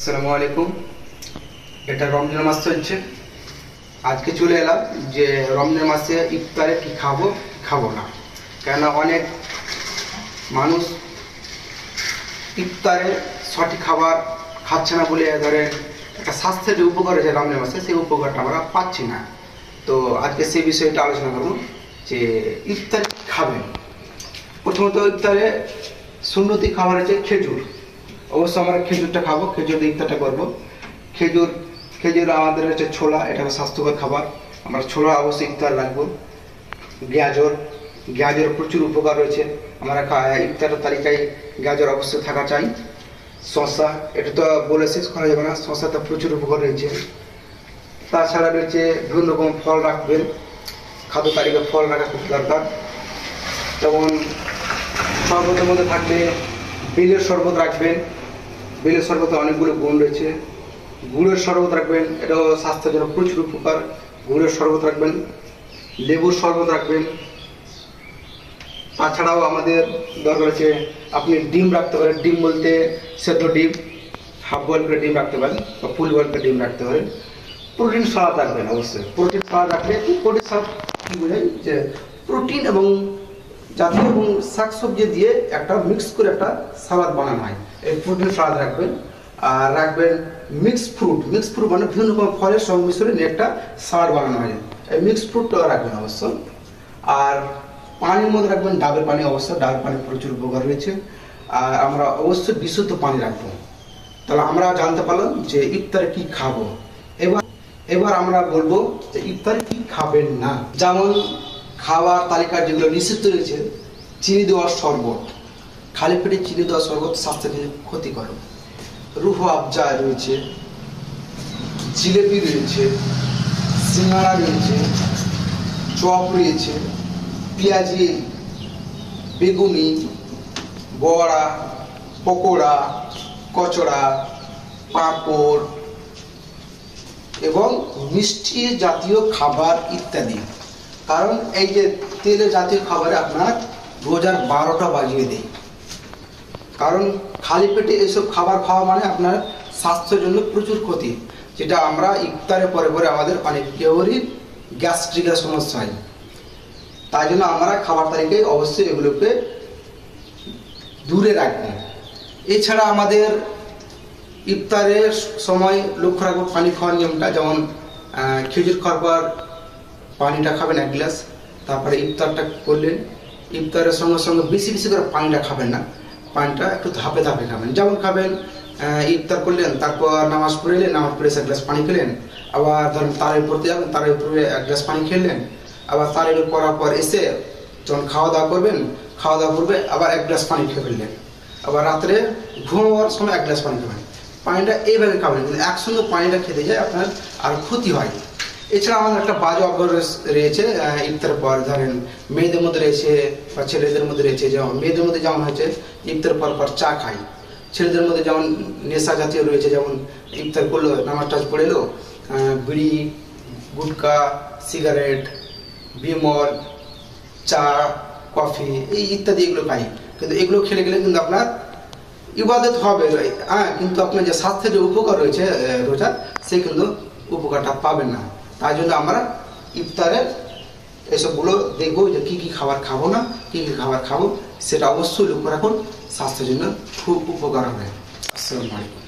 আসসালামু আলাইকুম। এটা রমজান মাস চলছে। আজকে চলে এলাম যে রমজান মাসে ইফতারে কি খাবো খাবো না, কেননা অনেক মানুষ ইফতারে সঠিক খাবার খাচ্ছে না বলে ধরেন একটা স্বাস্থ্যের যে উপকার আছে রমজান মাসে, সেই উপকারটা আমরা পাচ্ছি না। তো আজকে সেই বিষয়টা আলোচনা করবো যে ইফতার খাবেন। প্রথমত ইফতারে সুন্নতি খাবার আছে খেজুর। অবশ্য আমরা খেজুরটা খাবো, খেজুর দিয়ে ইফতারটা করবো। খেজুর আমাদের হচ্ছে ছোলা, এটা স্বাস্থ্যকর খাবার। আমরা ছোলা অবশ্যই ইফতার রাখবো। গাজর প্রচুর উপকার রয়েছে, আমরা ইফতারের তালিকায় গাজর অবশ্যই থাকা চাই। শসা, এটা তো বলে শেষ করা যাবে না, শসাতে প্রচুর উপকার রয়েছে। তাছাড়া রয়েছে বিভিন্ন রকম ফল রাখবেন, খাদ্য তালিকায় ফল রাখা খুব দরকার। যেমন শরবতের মধ্যে থাকবে বেলের শরবত রাখবেন। বেলের শরবতে অনেকগুলো গুণ রয়েছে। গুড়ের শরবত রাখবেন, এটাও স্বাস্থ্যের জন্য প্রচুর উপকার। গুড়ের শরবত রাখবেন, লেবুর শরবত রাখবেন। তাছাড়াও আমাদের দরকার আছে আপনি ডিম রাখতে পারেন। ডিম বলতে সেদ্ধ ডিম, হাফ বয়েল করে ডিম রাখতে পারেন বা ফুল বয়েল করে ডিম রাখতে পারেন। প্রোটিন সালাদ রাখবেন অবশ্যই। প্রোটিন সালাদ রাখলে প্রোটিন সালাদ কী বোঝায় যে প্রোটিন এবং জাতীয় এবং শাকসবজি দিয়ে একটা মিক্স করে একটা সালাদ বানানো হয়, এই প্রোটিন সালাদ রাখবেন। আর রাখবেন মিক্স ফ্রুট মানে বিভিন্ন রকম ফলের সংমিশ্রণে নিয়ে একটা সালাদ বানানো হয়, এই মিক্স ফ্রুটটা রাখবেন অবশ্য। আর পানির মধ্যে রাখবেন ডাবের পানি। অবশ্যই ডাবের পানি প্রচুর উপকার রয়েছে। আর আমরা অবশ্যই বিশুদ্ধ পানি রাখবো। তাহলে আমরা জানতে পারলাম যে ইফতারে কি খাবো। এবার আমরা বলবো যে ইফতারে কি খাবেন না। যেমন খাবার তালিকার যেগুলো নিষিদ্ধ রয়েছে, চিনি দেওয়ার শরবত। খালি পেটে চিনি দেওয়ার শরবত স্বাস্থ্যের জন্য ক্ষতিকর। রুহ আফজা রয়েছে, জিলেপি রয়েছে, সিঙ্গাড়া রয়েছে, চপ রয়েছে, পেঁয়াজি, বেগুনি, বড়া, পকোড়া, কচড়া, পাঁপড় এবং মিষ্টি জাতীয় খাবার ইত্যাদি। কারণ এই যে তেলে জাতীয় খাবারে আপনার রোজার 12টা বাজিয়ে দেয়। কারণ খালি পেটে এসব খাবার খাওয়া মানে আপনার স্বাস্থ্যের জন্য প্রচুর ক্ষতি, যেটা আমরা ইফতারের পরে পরে আমাদের অনেক কেউরই গ্যাস্ট্রিকের সমস্যা হয়। তাই জন্য আমরা খাবার তালিকায় অবশ্যই এগুলোকে দূরে রাখবো। এছাড়া আমাদের ইফতারের সময় লক্ষ্য রাখবো পানি খাওয়ার নিয়মটা। যেমন খেজুর খাওয়ার পর পানিটা খাবেন 1 গ্লাস। তারপরে ইফতারটা করলেন, ইফতারের সঙ্গে সঙ্গে বেশি করে পানিটা খাবেন না, পানিটা একটু ধাপে খাবেন। যেমন খাবেন ইফতার করলেন, তারপর নামাজ পড়ে এলেন, নামাজ পড়ে 1 গ্লাস পানি খেলেন। আবার ধরেন তারাবি পড়তে যাবেন, তারাবি পড়ে 1 গ্লাস পানি খেলেন। আবার তারাবি পড়ার পর এসে যখন খাওয়া দাওয়া করবেন, খাওয়া দাওয়া করবে আবার 1 গ্লাস পানি খেয়ে ফেললেন। আবার রাত্রে ঘুমাবার সময় 1 গ্লাস পানি খাবেন। পানিটা এইভাবে খাবেন, কিন্তু একসঙ্গে পানিটা খেতে যায় আপনার আর ক্ষতি হয়। এছাড়া আমাদের একটা বাজে অভ্যাস রয়েছে ইফতার পর। ধরেন মেয়েদের মধ্যে রয়েছে বা ছেলেদের মধ্যে রয়েছে, যেমন মেয়েদের মধ্যে যেমন হয়েছে ইফতার পর চা খাই। ছেলেদের মধ্যে যেমন নেশা জাতীয় রয়েছে, যেমন ইফতার করলো, নামাজ টাজ পড়ে এলো, বিড়ি, গুটকা, সিগারেট, বিমল, চা, কফি এই ইত্যাদি এগুলো খাই। কিন্তু এগুলো খেলে গেলে কিন্তু আপনার ইবাদত হবে, কিন্তু আপনার যে স্বাস্থ্যের যে উপকার রয়েছে রোজার, সে কিন্তু উপকারটা পাবেন না। তাই জন্য আমরা ইফতারে এসবগুলো দেখবো যে কী খাবার খাবো না, কী খাবার খাবো, সেটা অবশ্যই লক্ষ্য রাখুন। স্বাস্থ্যের জন্য খুব উপকার হবে। আসসালামু আলাইকুম।